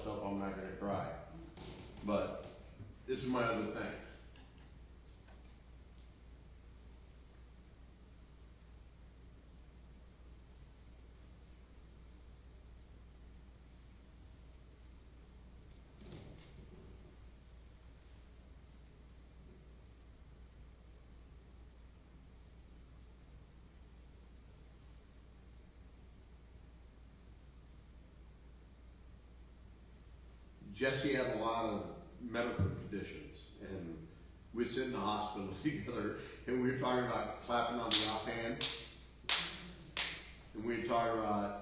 myself I'm not gonna cry. But this is my other thanks. Jessie had a lot of medical conditions, and we'd sit in the hospital together, and we were talking about clapping on the offhand, and we were talking about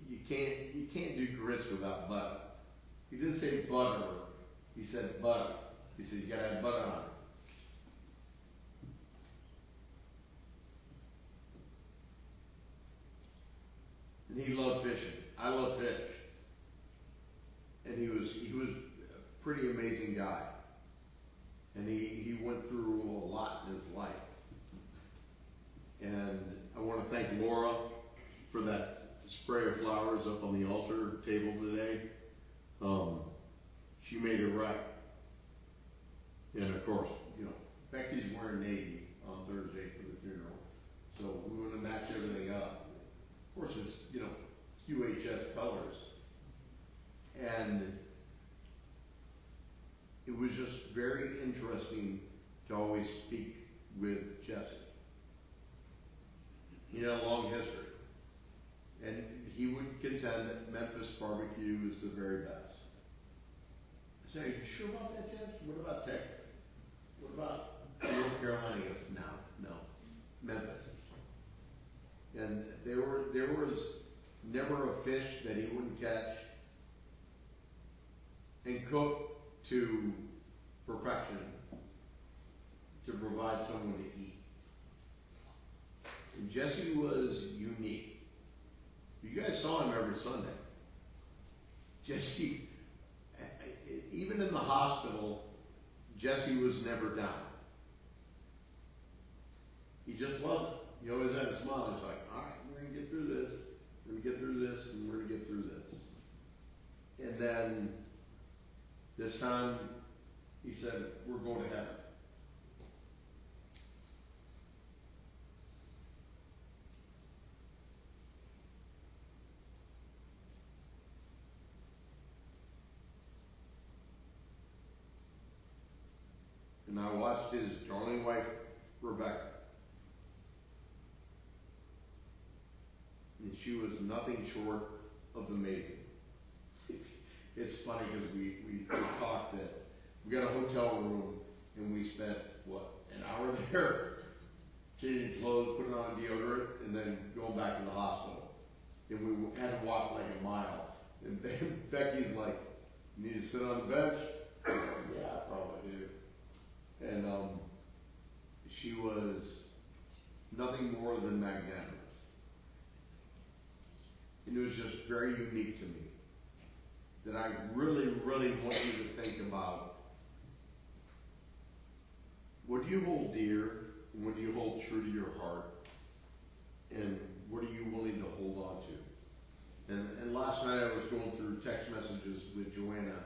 you can't do grits without butter. He didn't say butter, he said butter. He said you gotta have butter on it. And he loved fishing. I love fish. And he was a pretty amazing guy. And he went through a lot in his life. And I want to thank Laura for that spray of flowers up on the altar table today. She made it right. And of course, you know, Becky's wearing navy on Thursday for the funeral. So we want to match everything up. Of course, it's, you know, QHS colors. And it was just very interesting to always speak with Jessie. He had a long history. And he would contend that Memphis barbecue is the very best. I said, are you sure about that, Jess? What about Texas? What about North Carolina? He goes, no, Memphis. And there was never a fish that he wouldn't catch and cook to perfection to provide someone to eat. And Jessie was unique. You guys saw him every Sunday. Jessie, even in the hospital, Jessie was never down. He just wasn't. He always had a smile. He's like, all right, we're going to get through this. We're going to get through this, and we're going to get through this. And then this time, he said, we're going to heaven. And I watched his darling wife, Rebecca. And she was nothing short of amazing. It's funny because we talked that we got a hotel room and we spent, what, an hour there changing clothes, putting on deodorant, and then going back to the hospital. And we had to walk like a mile. And then Becky's like, you need to sit on the bench? Yeah, I probably do. And she was nothing more than magnanimous. And it was just very unique to me. That I really, really want you to think about, what do you hold dear, and what do you hold true to your heart, and what are you willing to hold on to? And last night I was going through text messages with Joanna,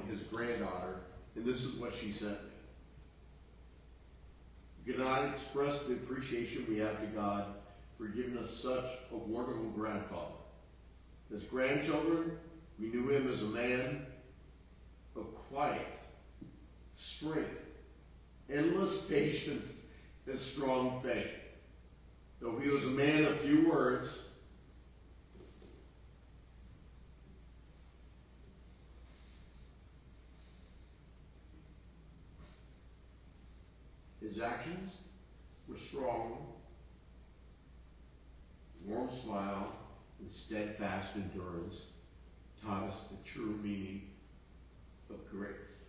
his granddaughter, and this is what she sent me. Can I express the appreciation we have to God for giving us such a wonderful grandfather? As grandchildren, we knew him as a man of quiet strength, endless patience, and strong faith. Though he was a man of few words, his actions were strong, warm smile, and steadfast endurance taught us the true meaning of grace.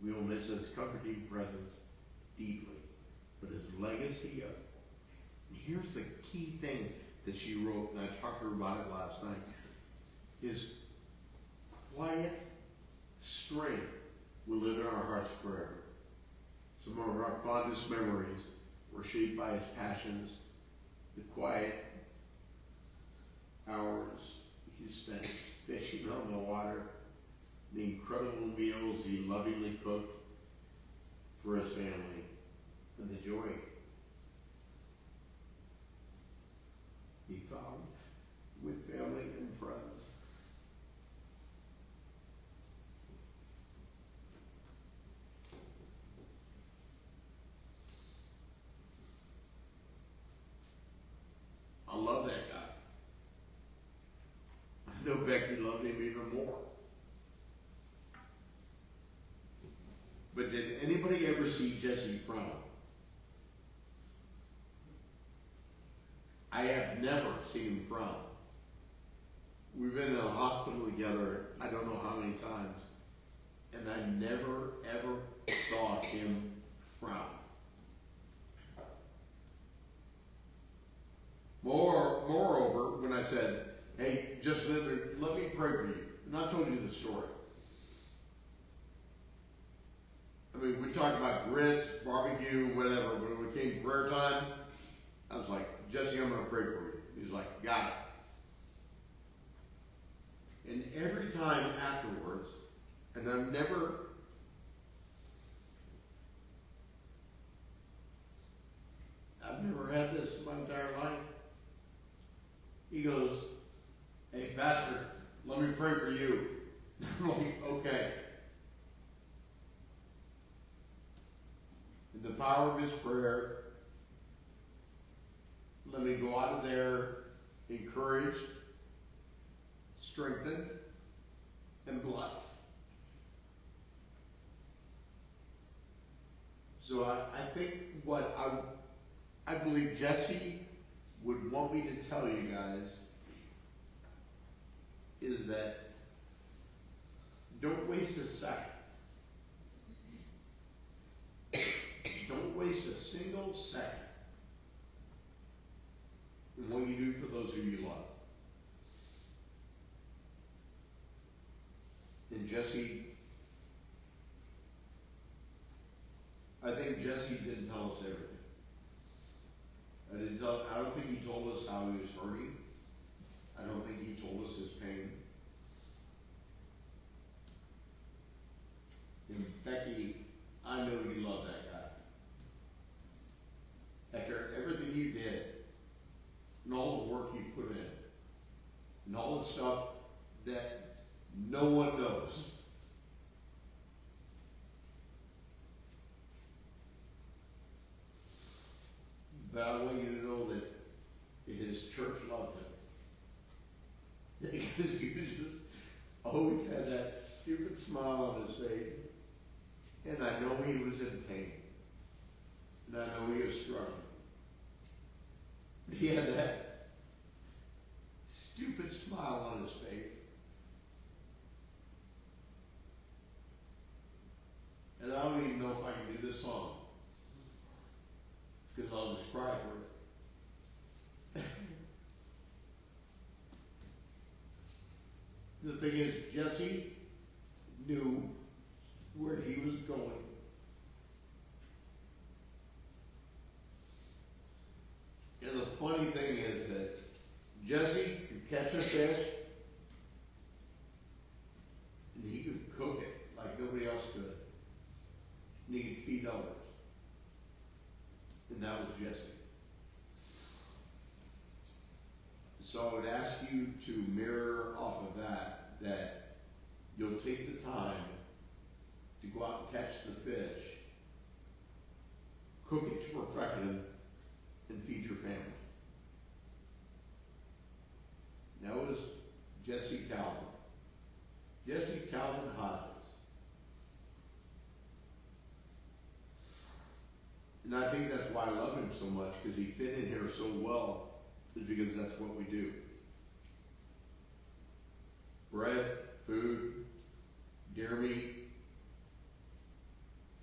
We will miss his comforting presence deeply, but his legacy of, and here's the key thing that she wrote, and I talked to her about it last night, his quiet strength will live in our hearts forever. Some of our fondest memories were shaped by his passions, the quiet hours he spent fishing on the water, the incredible meals he lovingly cooked for his family, and the joy he found with family and friends. I love that guy. I know Becky loved him even more. But did anybody ever see Jessie frown? I have never seen him frown. We've been in the hospital together, I don't know how many times, and I never, ever saw him frown. Moreover, when I said, hey, just let me pray for you, and I told you the story. I mean, we talked about grits, barbecue, whatever, but when it came prayer time, I was like, Jessie, I'm going to pray for you. He's like, got it. And every time afterwards, and I've never had this my entire life. He goes, hey, Pastor, let me pray for you. I'm like, okay. In the power of his prayer, let me go out of there encouraged, strengthened, and blessed. So I think what I believe Jessie would want me to tell you guys is that don't waste a second. Don't waste a single second in what you do for those who you love. And Jessie, I think Jessie didn't tell us everything. I don't think he told us how he was hurting. I don't think he told us his pain. And Becky, I know you love that guy. After everything you did, and all the work you put in, and all the stuff that no one knows. But I want you to know that his church loved him. Because he just always had that stupid smile on his face. And I know he was in pain. And I know he was struggling. But he had that stupid smile on his face. And I don't even know if I can do this song. Because I'll just cry for it. The thing is, Jessie knew where he was going. And the funny thing is that Jessie could catch a fish, and he could cook it like nobody else could. And he could feed others. And that was Jessie. So I would ask you to mirror off of that you'll take the time to go out and catch the fish, cook it to perfection, and feed your family. That was Jessie Calvin. Jessie Calvin Hodges. And I think that's why I love him so much, because he fit in here so well, is because that's what we do. Bread, food, deer meat,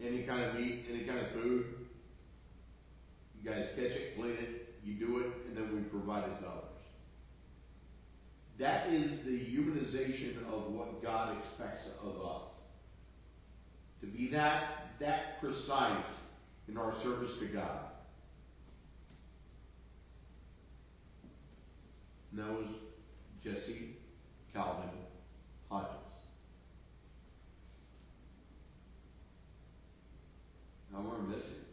any kind of meat, any kind of food. You guys catch it, clean it, you do it, and then we provide it to others. That is the humanization of what God expects of us. To be that precise in our service to God. And that was Jessie, Calvin, Hodges. I want to miss him.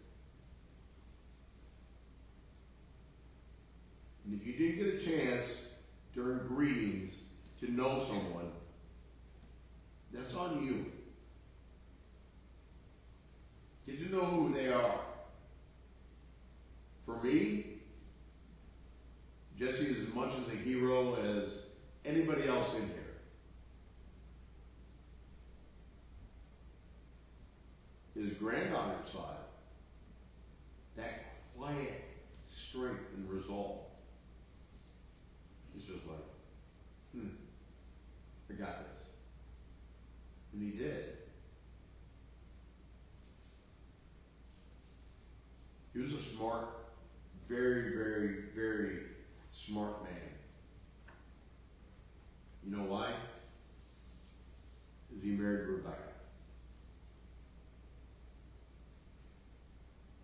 And if you didn't get a chance during greetings to know someone, that's on you. Get to know who they are. For me, Jessie is as much as a hero as anybody else in here. His granddaughter's side, that quiet strength and resolve. He's just like, I got this. And he did. He was a smart, very, very, very smart man. You know why? Because he married Rebecca.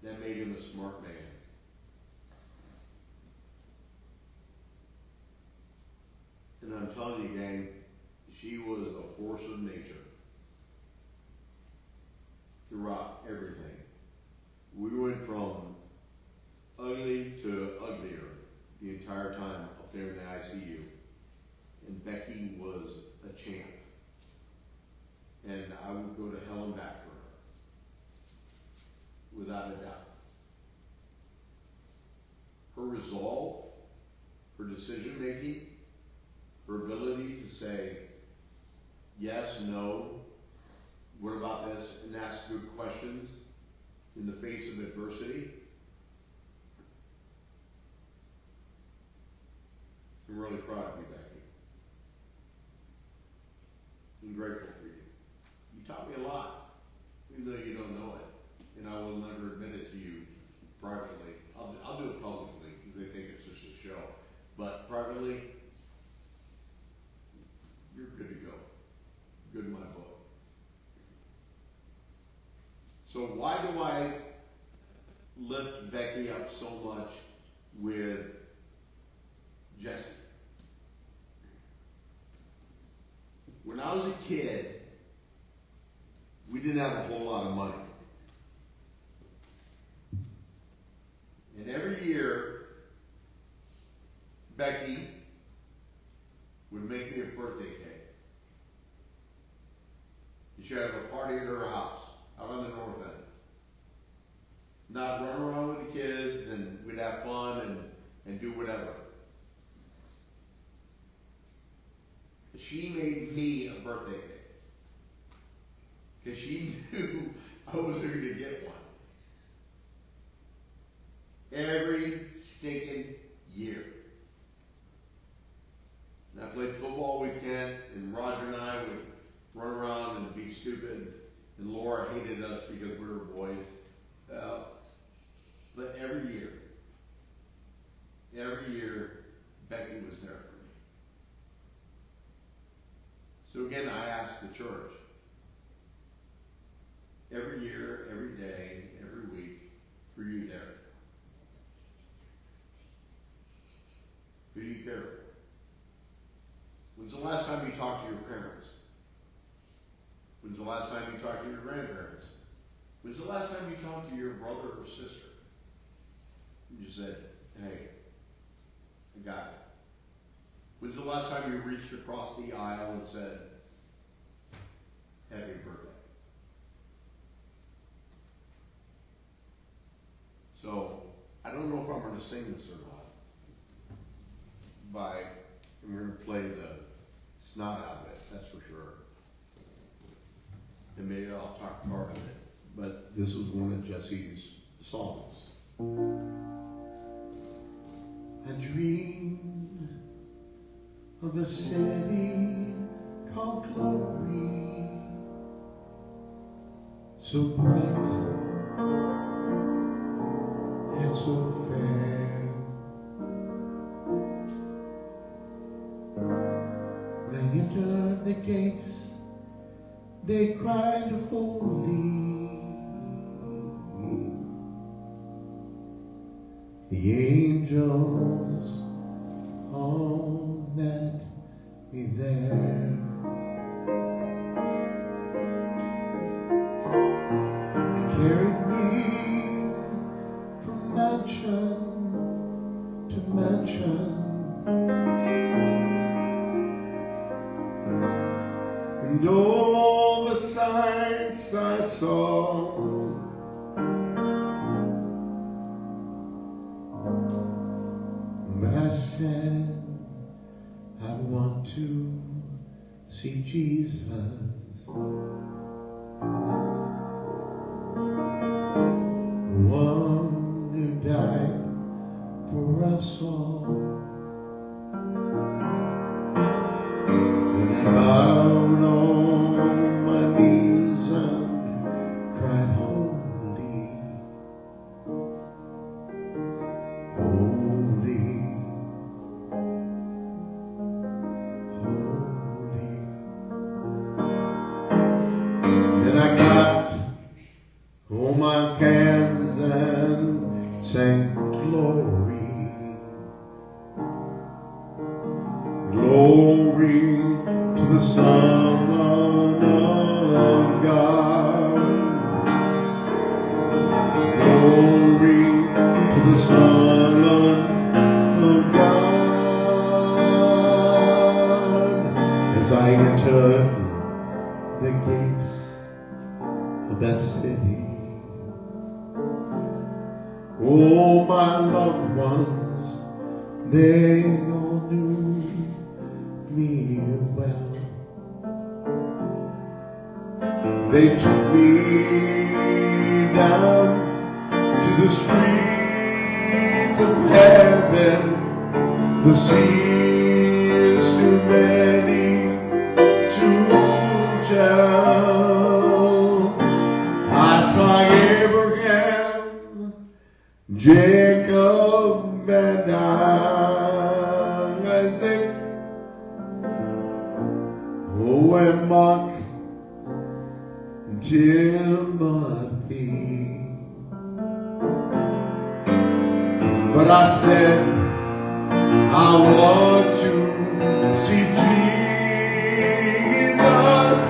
That made him a smart man. And I'm telling you, gang, she was a force of nature throughout everything. We went from ugly to uglier the entire time up there in the ICU. And Becky was a champ. And I would go to hell and back for her, without a doubt. Her resolve, her decision making, her ability to say yes, no, what about this, and ask good questions in the face of adversity. I'm really proud of you, Becky. I'm grateful for you. You taught me a lot, even though you don't know it, and I will never admit it to you privately. I'll do it publicly because they think it's just a show. But privately, you're good to go. Good in my book. So why do I lift Becky up so much with Jessie? When I was a kid, we didn't have a whole lot of money. And every year, Becky would make me a birthday cake. And she'd have a party at her house, out on the north end. Not run around with the kids, and we'd have fun and do whatever. She made me a birthday cake. Because she knew I was going to get one. Every stinking year. And I played football weekend, and Roger and I would run around and be stupid, and Laura hated us because we were boys. But every year, Becky was there for me. So again, I asked the church, every year, every day, every week, for you there. Who do you care for? When's the last time you talked to your parents? When's the last time you talked to your grandparents? When's the last time you talked to your brother or sister? You just said, hey, I got it. When's the last time you reached across the aisle and said, happy birthday? So, I don't know if I'm going to sing this or not. I'm going to play the snot out of it, that's for sure. And maybe I'll talk part of it. But this was one of Jessie's songs. I dream of a city called Glory, so bright and so fair. When I entered the gates, they cried holy. The angels all met And all the sights I saw, but I said I want to see Jesus, the one who died for us all. And I bowed on my knees and cried, holy, holy, holy. Then I clapped on my hands and sang glory, glory to the Son of God, glory to the Son of God. As I entered the gates of that city, oh, my loved ones, they all knew me well. They took me down to the streets of heaven. The sea is too many to tell. I saw Abraham, Jacob, and Isaac, oh, and Mark, Timothy. But I said, I want to see Jesus,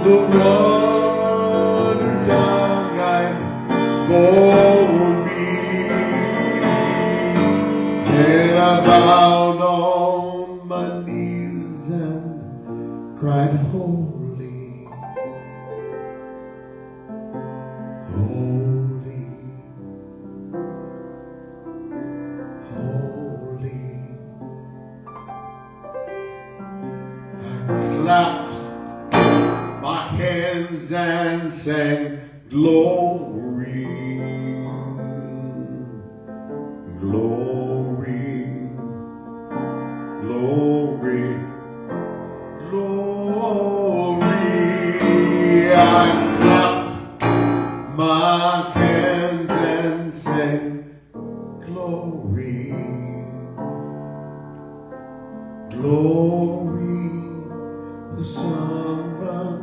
the one who died for me. And I bowed on my knees and cried, holy, holy, holy. I clapped my hands and sang glory, glory, glory, glory. I clapped my hands and sang glory, glory, the Son of